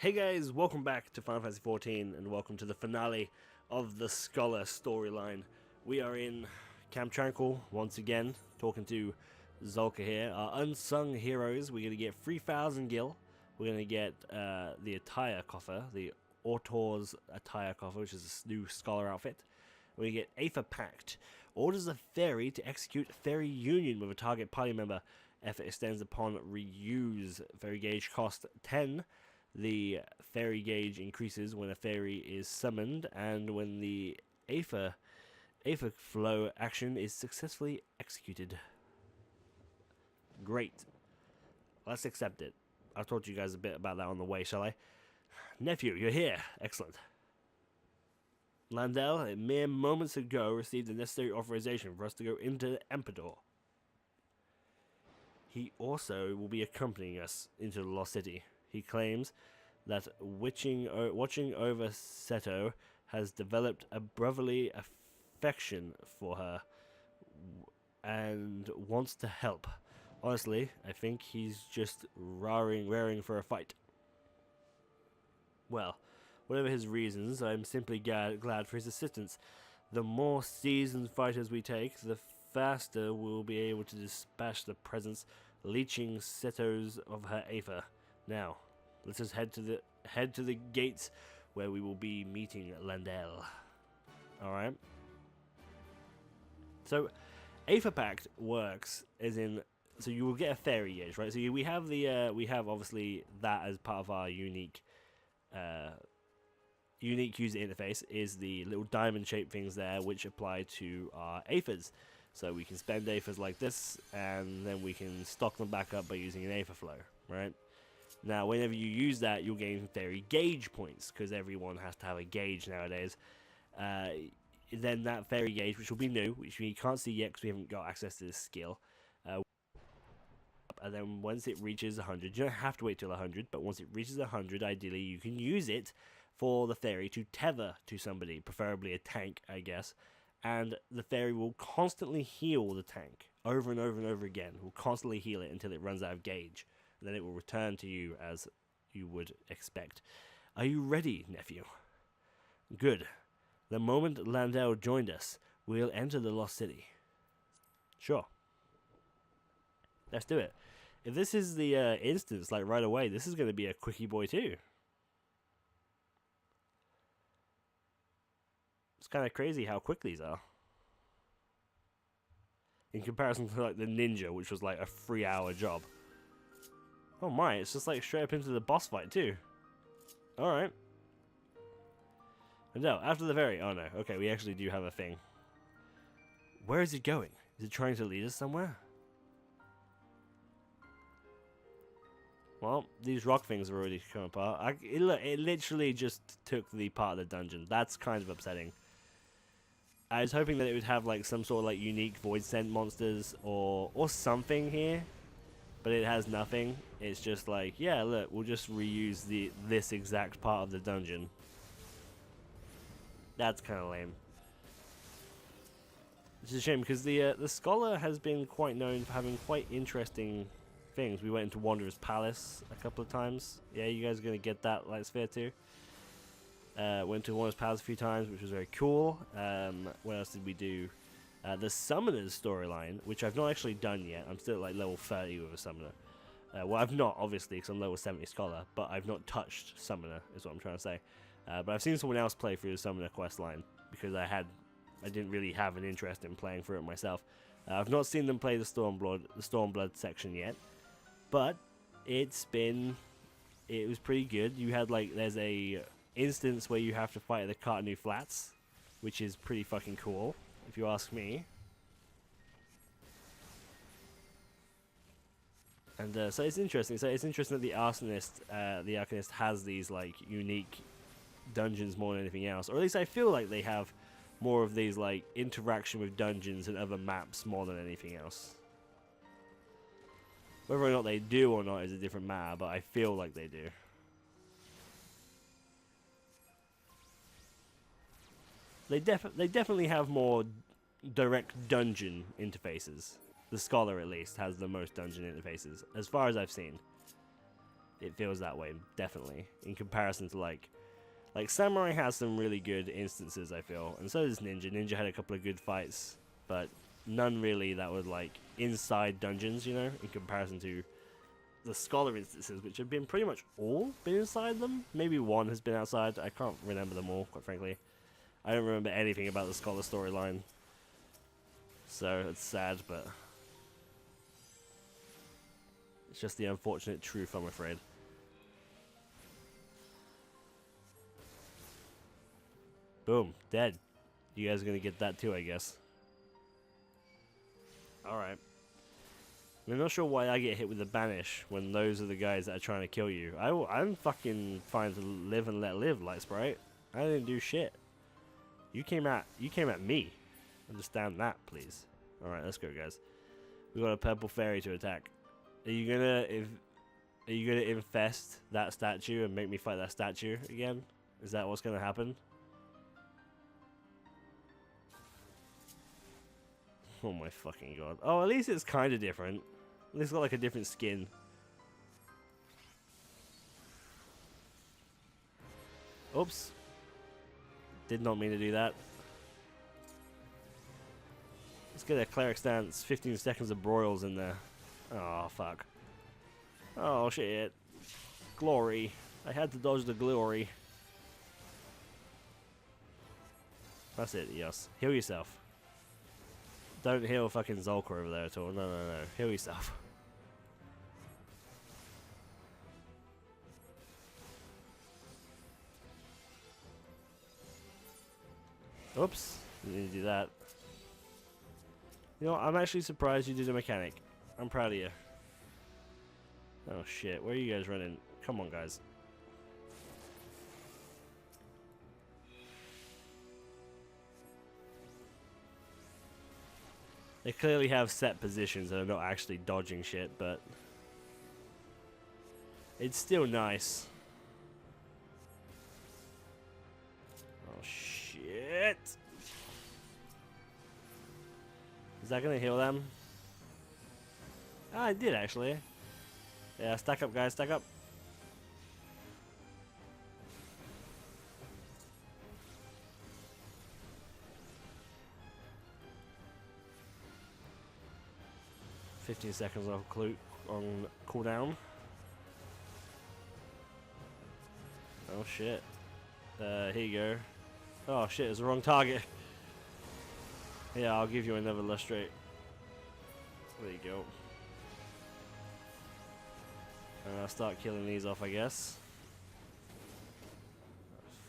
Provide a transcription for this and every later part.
Hey guys, welcome back to Final Fantasy XIV and welcome to the finale of the Scholar storyline. We are in Camp Tranquil once again, talking to Zolka here. Our unsung heroes, we're going to get 3,000 gil. We're going to get the attire coffer, the Autor's attire coffer, which is a new Scholar outfit. We get Aether Pact. Orders a fairy to execute fairy union with a target party member. Effort extends upon reuse. Fairy gauge cost 10. The fairy gauge increases when a fairy is summoned and when the Aether flow action is successfully executed. Great. Let's accept it. I've told you guys a bit about that on the way, shall I? Nephew, you're here. Excellent. Landel, mere moments ago, received the necessary authorization for us to go into the Emperor. He also will be accompanying us into the Lost City. He claims that watching over Seto has developed a brotherly affection for her and wants to help. Honestly, I think he's just raring for a fight. Well, whatever his reasons, I'm simply glad for his assistance. The more seasoned fighters we take, the faster we'll be able to dispatch the presence leeching Setos of her Aether. Now, let's just head to the gates where we will be meeting Landel. Alright. So, Aether Pact works as in, so you will get a fairy gauge, right? So we have obviously that as part of our unique user interface is the little diamond shaped things there which apply to our Aethers. So we can spend Aethers like this and then we can stock them back up by using an Aether flow, right? Now, whenever you use that, you'll gain fairy gauge points, because everyone has to have a gauge nowadays. Then that fairy gauge, which will be new, which we can't see yet because we haven't got access to this skill. And then once it reaches 100, you don't have to wait till 100, but once it reaches 100, ideally you can use it for the fairy to tether to somebody, preferably a tank, I guess. And the fairy will constantly heal the tank, over and over and over again. Will constantly heal it until it runs out of gauge. Then it will return to you as you would expect. Are you ready, nephew? Good. The moment Landel joined us, we'll enter the Lost City. Sure. Let's do it. If this is the instance, like right away, this is going to be a quickie boy too. It's kind of crazy how quick these are. In comparison to like the ninja, which was like a 3-hour job. Oh my, it's just like straight up into the boss fight too. Alright. No, after the fairy. Oh no, okay, we actually do have a thing. Where is it going? Is it trying to lead us somewhere? Well, these rock things have already come apart. It literally just took the part of the dungeon. That's kind of upsetting. I was hoping that it would have like some sort of like unique void scent monsters or something here. But it has nothing. It's just like, yeah, look, we'll just reuse this exact part of the dungeon. That's kind of lame. It's a shame because the Scholar has been quite known for having quite interesting things. We went into Wanderer's Palace a couple of times. Yeah, you guys are gonna get that light sphere too. Went to Wanderer's Palace a few times, which was very cool. What else did we do? The Summoner's storyline, which I've not actually done yet. I'm still at like level 30 with a Summoner. Well, I've not, obviously, because I'm level 70 Scholar, but I've not touched Summoner, is what I'm trying to say. But I've seen someone else play through the Summoner quest line, because I didn't really have an interest in playing through it myself. I've not seen them play the Stormblood section yet, but it was pretty good. You had like, there's a instance where you have to fight at the Cartanu Flats, which is pretty fucking cool, if you ask me. And so it's interesting. So it's interesting that the Arcanist has these like unique dungeons more than anything else, or at least I feel like they have more of these like interaction with dungeons and other maps more than anything else. Whether or not they do or not is a different matter, but I feel like they do. They definitely have more direct dungeon interfaces. The Scholar, at least, has the most dungeon interfaces, as far as I've seen. It feels that way, definitely, in comparison to like Samurai has some really good instances, I feel, and so does Ninja. Ninja had a couple of good fights, but none really that were like inside dungeons, you know, in comparison to the Scholar instances, which have been pretty much all been inside them. Maybe one has been outside. I can't remember them all, quite frankly. I don't remember anything about the Scholar storyline, so it's sad, but it's just the unfortunate truth, I'm afraid. Boom, dead. You guys are gonna get that too, I guess. Alright. I'm not sure why I get hit with the banish when those are the guys that are trying to kill you. I'm fucking fine to live and let live, Light Sprite. I didn't do shit. You came at me. Understand that, please. Alright, let's go, guys. We got a purple fairy to attack. Are you gonna infest that statue and make me fight that statue again? Is that what's gonna happen? Oh my fucking god. Oh, at least it's kind of different. At least it's got like a different skin. Oops. Did not mean to do that. Let's get a cleric stance. 15 seconds of broils in there. Oh, fuck. Oh, shit. Glory. I had to dodge the glory. That's it, yes. Heal yourself. Don't heal fucking Zolka over there at all. No, no, no. Heal yourself. Oops. Didn't need to do that. You know what? I'm actually surprised you did a mechanic. I'm proud of you. Oh shit. Where are you guys running? Come on, guys. They clearly have set positions that are not actually dodging shit, but it's still nice. Oh shit! Is that gonna heal them? Ah, I did actually. Yeah, stack up, guys, stack up. $15 seconds on cooldown. Oh shit. Here you go. Oh shit, it's the wrong target. Yeah, I'll give you another lustrate. There you go. And I'll start killing these off, I guess.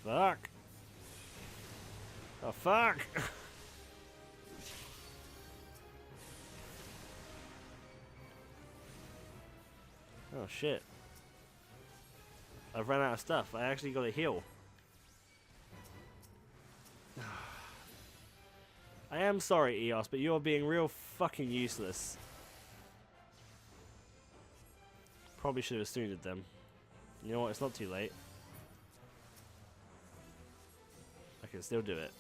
Fuck! Oh fuck! Oh shit. I've run out of stuff. I actually got to heal. I am sorry, EOS, but you're being real fucking useless. Probably should have assumed them. You know what? It's not too late. I can still do it.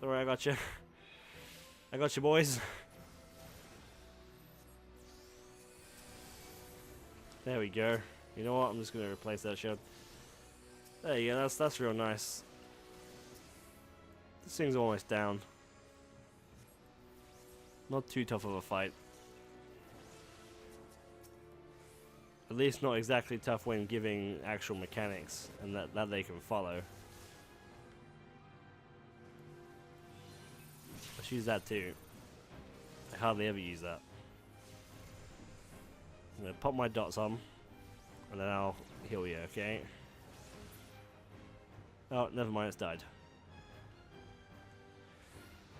Alright, I got you. I got you, boys. There we go. You know what? I'm just gonna replace that shield. There you go. That's real nice. This thing's almost down. Not too tough of a fight. At least not exactly tough when giving actual mechanics and that they can follow. Let's use that too. I hardly ever use that. I'm gonna pop my dots on, and then I'll heal you, okay? Oh, never mind, it's died.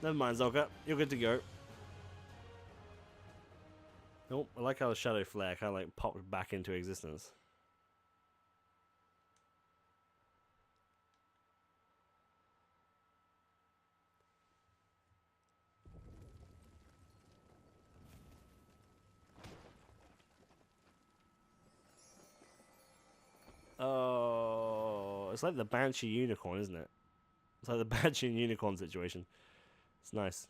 Never mind, Zolka, you're good to go. Oh, I like how the shadow flare kind of like popped back into existence. Oh, it's like the Banshee Unicorn, isn't it? It's like the Banshee and Unicorn situation. It's nice.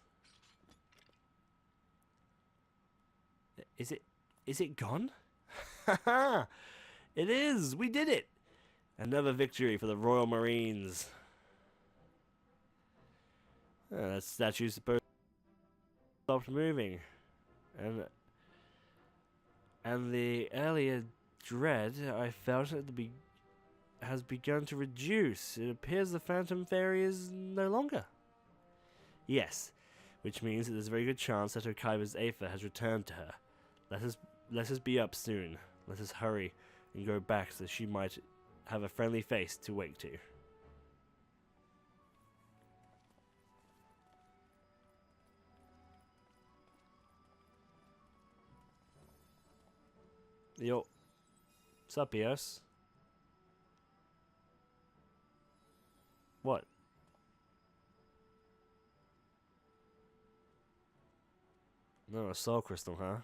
Is it gone? Ha ha! It is! We did it! Another victory for the Royal Marines. That statue's supposed to stop moving. And the earlier dread I felt has begun to reduce. It appears the Phantom Fairy is no longer. Yes, which means that there's a very good chance that Okaiba's Aether has returned to her. Let us be up soon. Let us hurry and go back so she might have a friendly face to wake to. Yo. What's up, EOS? What? No, a soul crystal, huh?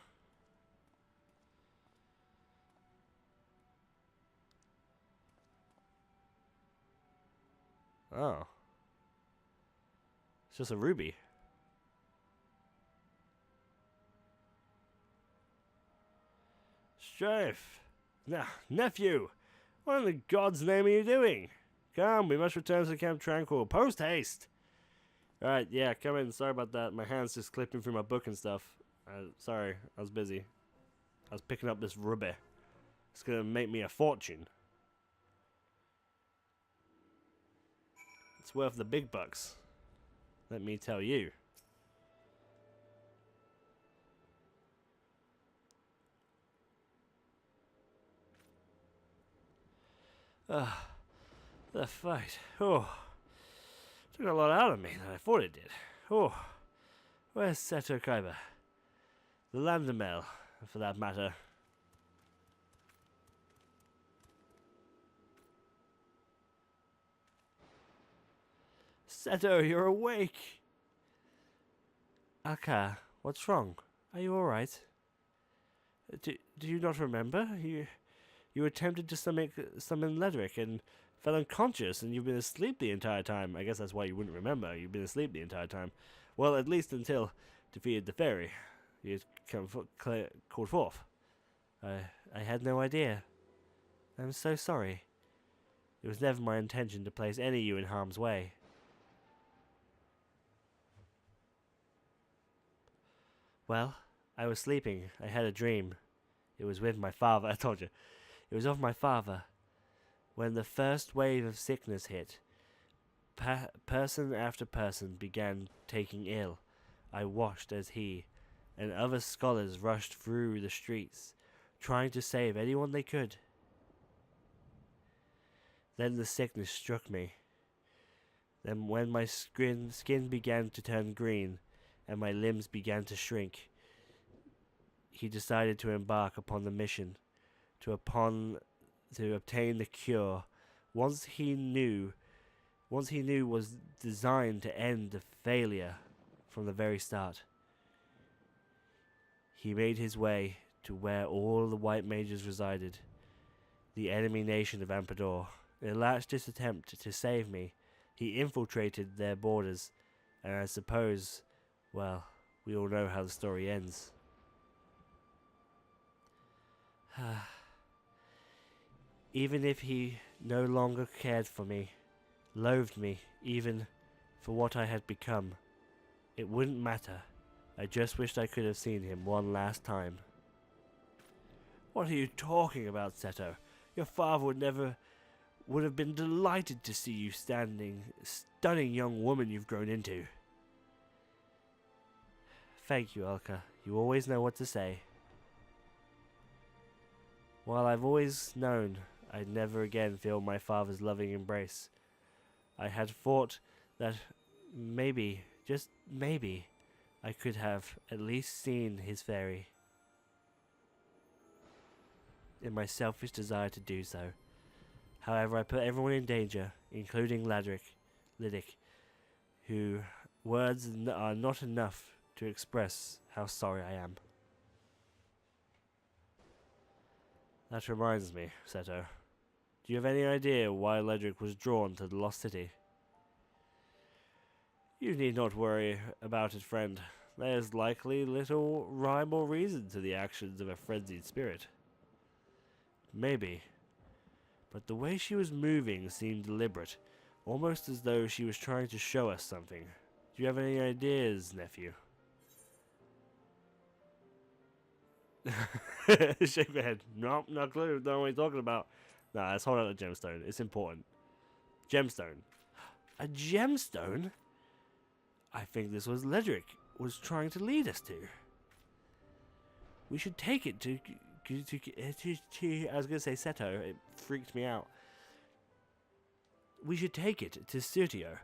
Oh. It's just a ruby. Strife! Nah, nephew! What in the God's name are you doing? Come, we must return to Camp Tranquil. Post haste! Alright, yeah, come in. Sorry about that. My hand's just clipping through my book and stuff. Sorry, I was busy. I was picking up this ruby. It's gonna make me a fortune. It's worth the big bucks. Let me tell you. The fight. Oh. Took a lot out of me than I thought it did. Oh. Where's Seto Kaiba? The Landamel, for that matter. Seto, you're awake! Aka, what's wrong? Are you alright? Do you not remember? You attempted to summon Ledric and fell unconscious, and you've been asleep the entire time. I guess that's why you wouldn't remember. You've been asleep the entire time. Well, at least until defeated the fairy. You called forth. I had no idea. I'm so sorry. It was never my intention to place any of you in harm's way. Well, I was sleeping. I had a dream. It was with my father. I told you. It was of my father. When the first wave of sickness hit, person after person began taking ill. I watched as he and other scholars rushed through the streets, trying to save anyone they could. Then the sickness struck me. Then when my skin began to turn green, and my limbs began to shrink, he decided to embark upon the mission to obtain the cure. Once he knew was designed to end the failure from the very start. He made his way to where all the white mages resided, the enemy nation of Ampador. In a last-ditch attempt to save me, he infiltrated their borders, and I suppose, well, we all know how the story ends. Even if he no longer cared for me, loathed me, even for what I had become, it wouldn't matter. I just wished I could have seen him one last time. What are you talking about, Seto? Your father would have been delighted to see you stunning young woman you've grown into. Thank you, Elka. You always know what to say. While I've always known I'd never again feel my father's loving embrace, I had thought that maybe, just maybe, I could have at least seen his fairy. In my selfish desire to do so. However, I put everyone in danger, including Lydic, who words are not enough to express how sorry I am. That reminds me, Seto. Do you have any idea why Ledric was drawn to the Lost City? You need not worry about it, friend. There's likely little rhyme or reason to the actions of a frenzied spirit. Maybe. But the way she was moving seemed deliberate, almost as though she was trying to show us something. Do you have any ideas, nephew? Shake your head. Nope, not clue. Don't know what you're talking about. Nah, let's hold out a gemstone. It's important. Gemstone. A gemstone? I think this was Ledric was trying to lead us to. We should take it to I was going to say Seto. It freaked me out. We should take it to Sutio,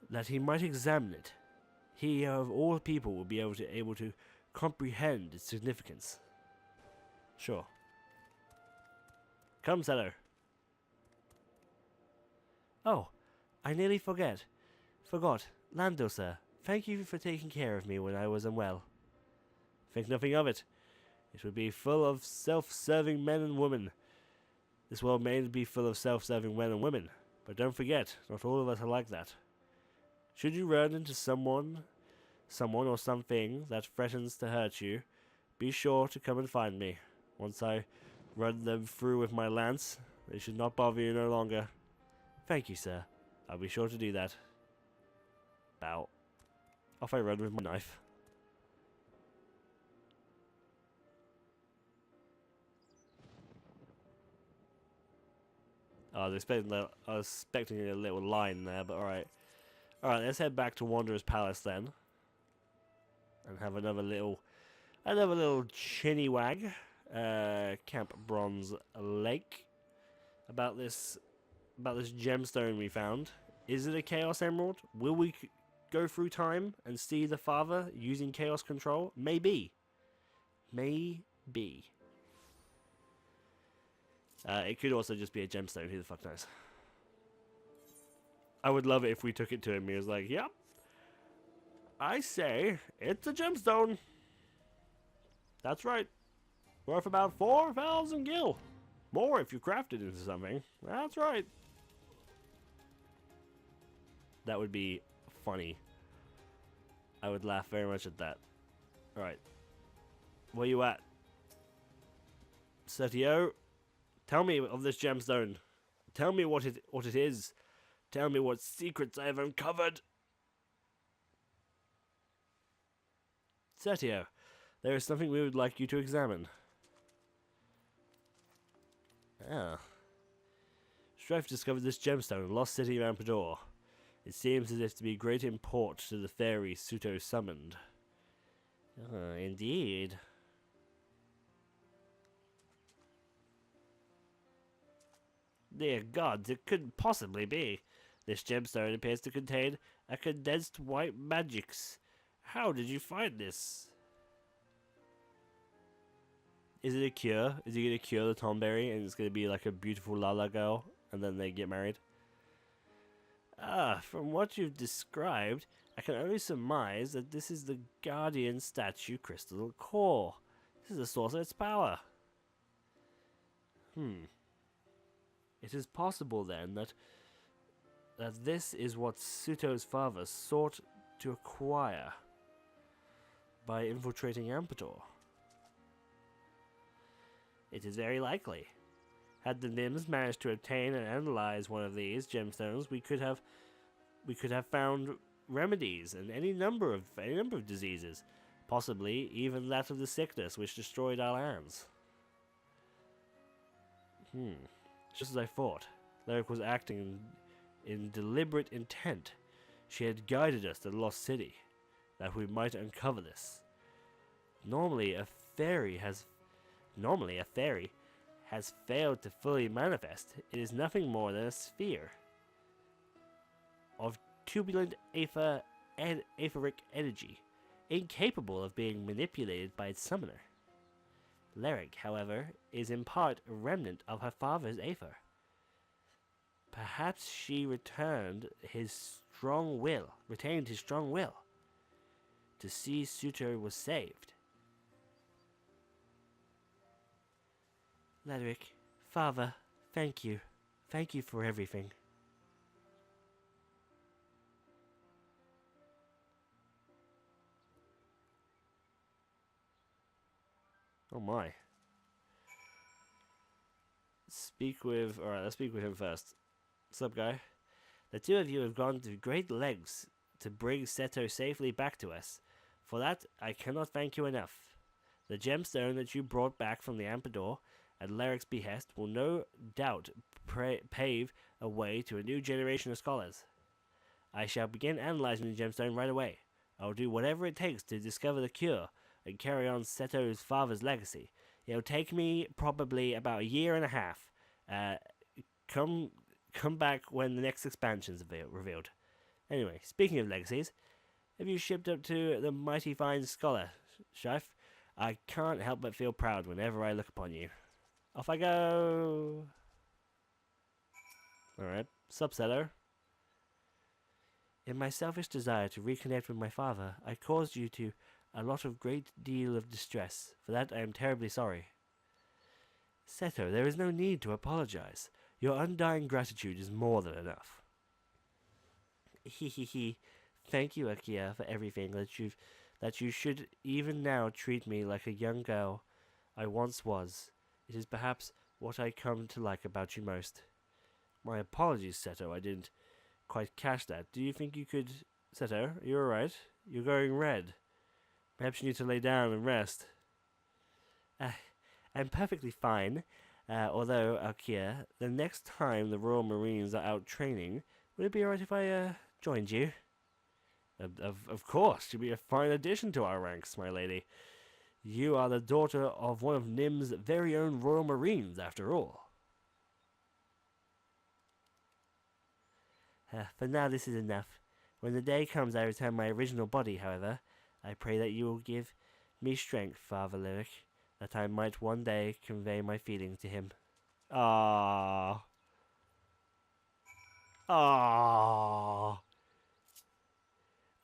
that he might examine it. He, of all people, will be able to comprehend its significance. Sure. Come, Seto. Oh, I nearly forgot. Lando, sir, thank you for taking care of me when I was unwell. Think nothing of it. It would be full of self-serving men and women. This world may be full of self-serving men and women, but don't forget, not all of us are like that. Should you run into someone or something that threatens to hurt you, be sure to come and find me. Once I run them through with my lance, they should not bother you no longer. Thank you, sir. I'll be sure to do that. Bow. Off I run with my knife. I was expecting a little line there, but alright. Alright, let's head back to Wanderer's Palace then. And have another little chinny wag. Camp Bronze Lake. About this gemstone we found. Is it a Chaos Emerald? Will we go through time and see the father using Chaos Control? Maybe. Maybe. It could also just be a gemstone. Who the fuck knows? I would love it if we took it to him. He was like, "Yep, I say it's a gemstone. That's right. Worth about 4,000 gil. More if you craft it into something. That's right." That would be funny. I would laugh very much at that. Alright. Where you at? Setio, tell me of this gemstone. Tell me what it is. Tell me what secrets I have uncovered. Setio, there is something we would like you to examine. Ah. Strife discovered this gemstone in Lost City of Ampador. It seems as if to be great import to the fairy Suto summoned. Indeed. Dear gods, it couldn't possibly be. This gemstone appears to contain a condensed white magix. How did you find this? Is it a cure? Is he going to cure the Tomberry and it's going to be like a beautiful Lala girl and then they get married? From what you've described, I can only surmise that this is the Guardian Statue Crystal Core. This is the source of its power. It is possible then that this is what Suto's father sought to acquire by infiltrating Ampador. It is very likely. Had the Nims managed to obtain and analyze one of these gemstones, we could have found remedies in any number of diseases, possibly even that of the sickness which destroyed our lands. Just as I thought, Lyric was acting in deliberate intent. She had guided us to the Lost City, that we might uncover this. Normally, a fairy has failed to fully manifest. It is nothing more than a sphere of turbulent aetheric energy, incapable of being manipulated by its summoner. Lyric, however, is in part a remnant of her father's aether. Perhaps she retained his strong will to see Suto was saved. Ledric, father, thank you. Thank you for everything. Oh my. Alright, let's speak with him first. What's up, guy? The two of you have gone to great lengths to bring Seto safely back to us. For that, I cannot thank you enough. The gemstone that you brought back from the Ampador at Larrick's behest will no doubt pave a way to a new generation of scholars. I shall begin analyzing the gemstone right away. I will do whatever it takes to discover the cure and carry on Seto's father's legacy. It'll take me probably about a year and a half. Come back when the next expansion's revealed. Anyway, speaking of legacies, have you shipped up to the mighty fine scholar, Strife? I can't help but feel proud whenever I look upon you. Off I go! Alright, sup, Seto? In my selfish desire to reconnect with my father, I caused you to a lot of great deal of distress. For that I am terribly sorry. Seto, there is no need to apologize. Your undying gratitude is more than enough. He. Thank you, Akia, for everything that you should even now treat me like a young girl I once was. It is perhaps what I come to like about you most. My apologies, Seto, I didn't quite catch that. Do you think you could... Seto, are you alright? You're going red. Perhaps you need to lay down and rest. I'm perfectly fine. Although, Akia, the next time the Royal Marines are out training, would it be alright if I joined you? Of course, you'd be a fine addition to our ranks, my lady. You are the daughter of one of Nim's very own Royal Marines, after all. For now, this is enough. When the day comes I return my original body, however, I pray that you will give me strength, Father Lyric, that I might one day convey my feelings to him. Ah, ah,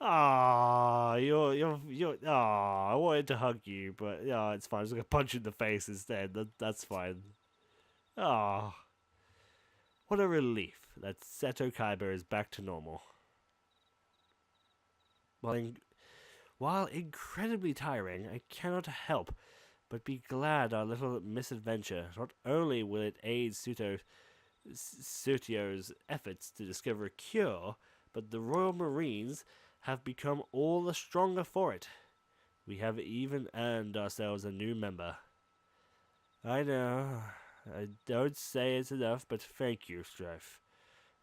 ah! You're. Ah, I wanted to hug you, but yeah, it's fine. I'm just gonna punch you in the face instead. That's fine. Ah, what a relief that Seto Kaiba is back to normal. While incredibly tiring, I cannot help but be glad our little misadventure. Not only will it aid Sutio's efforts to discover a cure, but the Royal Marines have become all the stronger for it. We have even earned ourselves a new member. I know, I don't say it's enough, but thank you, Strife,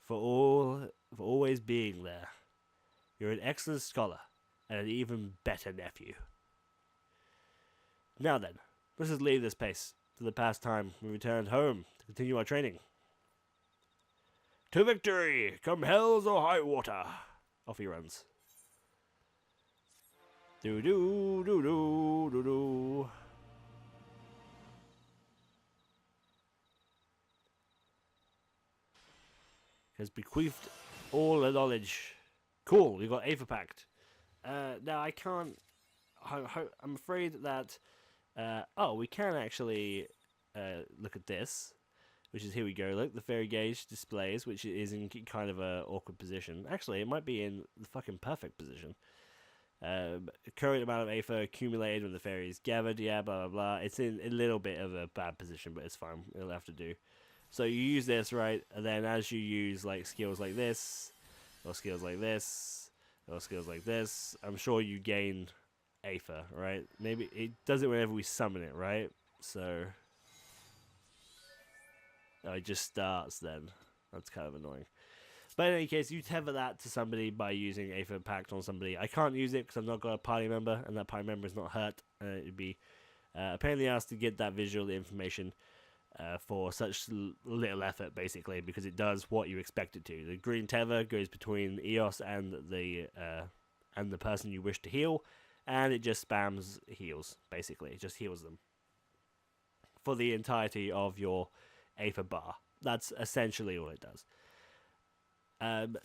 for always being there. You're an excellent scholar, and an even better nephew. Now then, let's just leave this place to the past time we returned home to continue our training. To victory, come hells or high water. Off he runs. Do. Has bequeathed all the knowledge. Cool, we got Aether Pact. Now I can't. I'm afraid that. We can actually look at this, which is here we go. Look, the fairy gauge displays, which is in kind of a awkward position. Actually, it might be in the fucking perfect position. Current amount of Aether accumulated when the fairies gathered. Yeah, blah blah blah. It's in a little bit of a bad position, but it's fine. It'll have to do. So you use this, right, and then as you use like skills like this, or skills like this, or skills like this, I'm sure you gain Aether, right? Maybe it does it whenever we summon it, right? So it just starts then. That's kind of annoying. But in any case, you tether that to somebody by using Aether Pact on somebody. I can't use it because I've not got a party member, and that party member is not hurt. It'd be a pain in the ass to get that visual information for such little effort, basically, because it does what you expect it to. The green tether goes between Eos and the person you wish to heal, and it just spams heals, basically. It just heals them for the entirety of your Aether bar. That's essentially all it does.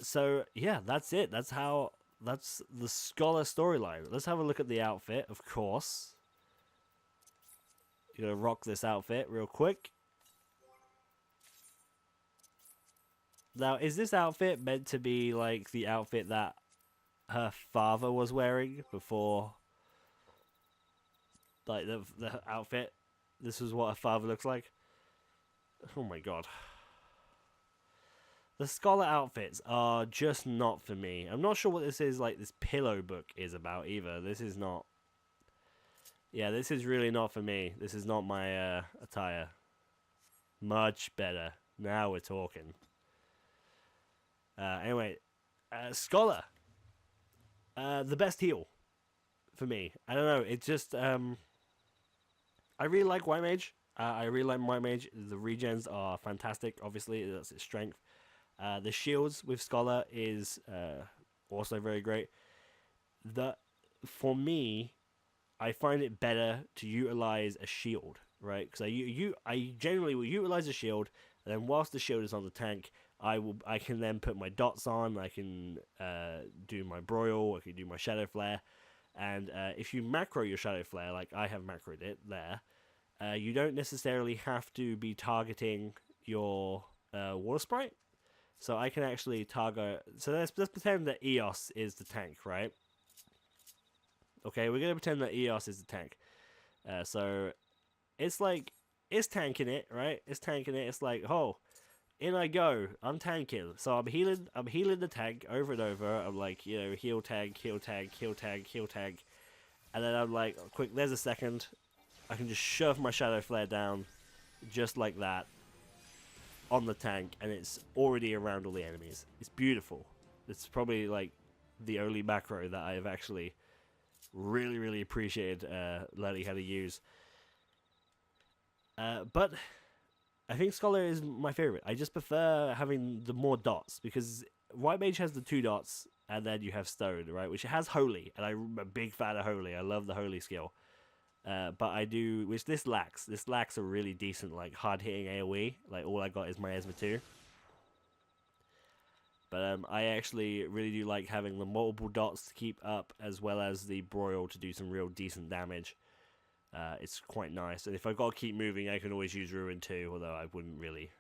So yeah, that's it. That's the Scholar storyline. Let's have a look at the outfit, of course. You're gonna rock this outfit real quick. Now, is this outfit meant to be like the outfit that her father was wearing before like the outfit. This is what a father looks like. Oh my god. The scholar outfits are just not for me. I'm not sure what this is, like, this pillow book is about either. This is not... Yeah, this is really not for me. This is not my attire. Much better. Now we're talking. Anyway, Scholar. The best heal for me. I don't know. It's just... I really like White Mage. I really like White Mage. The regens are fantastic. Obviously, that's its strength. The shields with Scholar is also very great. For me, I find it better to utilize a shield, right? Because I generally will utilize a shield, and then whilst the shield is on the tank, I can then put my dots on. I can do my broil. I can do my shadow flare, and if you macro your shadow flare, like I have macroed it there, you don't necessarily have to be targeting your water sprite. So I can actually target... So let's pretend that EOS is the tank, right? Okay, we're going to pretend that EOS is the tank. So it's like... It's tanking it, right? It's tanking it. It's like, oh, in I go. I'm tanking. So I'm healing the tank over and over. I'm like, you know, heal tag, heal tag, heal tag, heal tag. And then I'm like, oh, quick, there's a second. I can just shove my shadow flare down just like that on the tank, and it's already around all the enemies. It's beautiful. It's probably like the only macro that I have actually really appreciated learning how to use. But I think Scholar is my favorite. I just prefer having the more dots, because White Mage has the 2 dots, and then you have Stone, right, which has Holy, and I'm a big fan of Holy. I love the Holy skill. But I do, which this lacks. This lacks a really decent, like, hard-hitting AoE. Like, all I got is Miasma 2. But I actually really do like having the multiple dots to keep up, as well as the broil to do some real decent damage. It's quite nice. And if I've got to keep moving, I can always use Ruin too, although I wouldn't really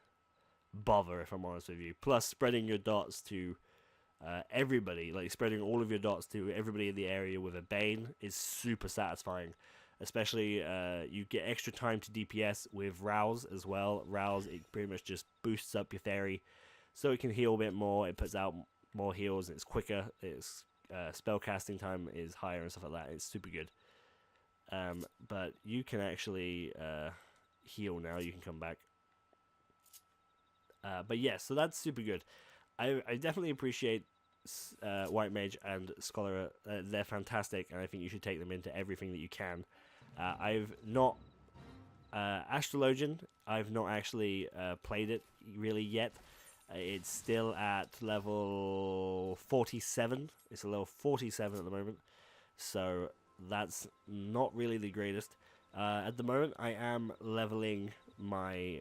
bother, if I'm honest with you. Plus, spreading your dots to everybody, like spreading all of your dots to everybody in the area with a Bane is super satisfying. Especially, you get extra time to DPS with Rouse as well. Rouse, it pretty much just boosts up your fairy, so it can heal a bit more. It puts out more heals, and it's quicker. Its spell casting time is higher and stuff like that. It's super good. But you can actually heal now. You can come back. But yeah, so that's super good. I definitely appreciate White Mage and Scholar. They're fantastic, and I think you should take them into everything that you can. I've not Astrologian. I've not actually played it really yet. It's still at level 47. It's a level 47 at the moment, so that's not really the greatest. At the moment, I am leveling my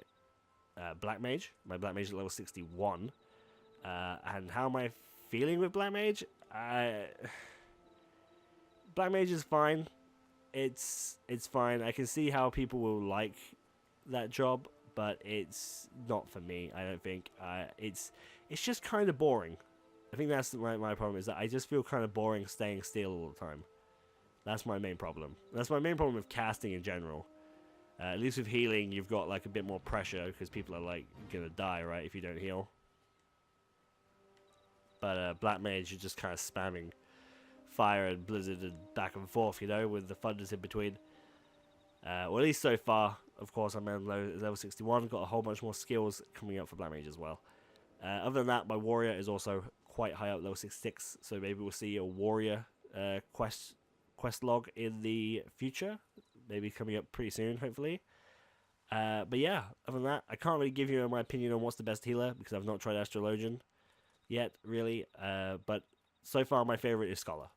Black Mage. My Black Mage is at level 61. And how am I feeling with Black Mage? Black Mage is fine. It's fine. I can see how people will like that job, but it's not for me. I don't think. It's just kind of boring. I think that's my problem, is that I just feel kind of boring staying still all the time. That's my main problem. That's my main problem with casting in general. At least with healing, you've got like a bit more pressure, because people are like gonna die, right, if you don't heal. But Black Mage, you're just kind of spamming fire and blizzard and back and forth, you know, with the thunders in between. Well, at least so far. Of course, I'm at level 61. Got a whole bunch more skills coming up for Black Mage as well. Other than that, my warrior is also quite high up, level 66. So maybe we'll see a warrior quest log in the future. Maybe coming up pretty soon, hopefully. But yeah, other than that, I can't really give you my opinion on what's the best healer, because I've not tried Astrologian yet, really. But so far, my favorite is Scholar.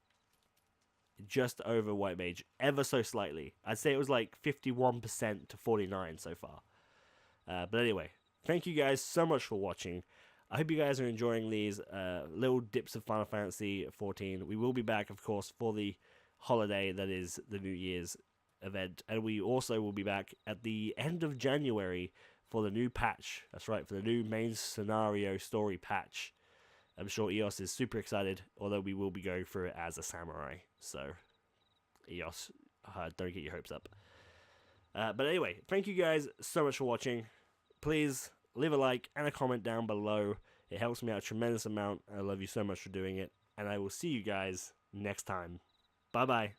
Just over White Mage, ever so slightly. I'd say it was like 51% to 49% so far. But anyway, thank you guys so much for watching. I hope you guys are enjoying these little dips of Final Fantasy 14. We will be back, of course, for the holiday that is the New Year's event, and we also will be back at the end of January for the new patch. That's right, for the new main scenario story patch. I'm sure EOS is super excited, although we will be going through it as a samurai. So, EOS, don't get your hopes up. But anyway, thank you guys so much for watching. Please leave a like and a comment down below. It helps me out a tremendous amount. I love you so much for doing it. And I will see you guys next time. Bye-bye.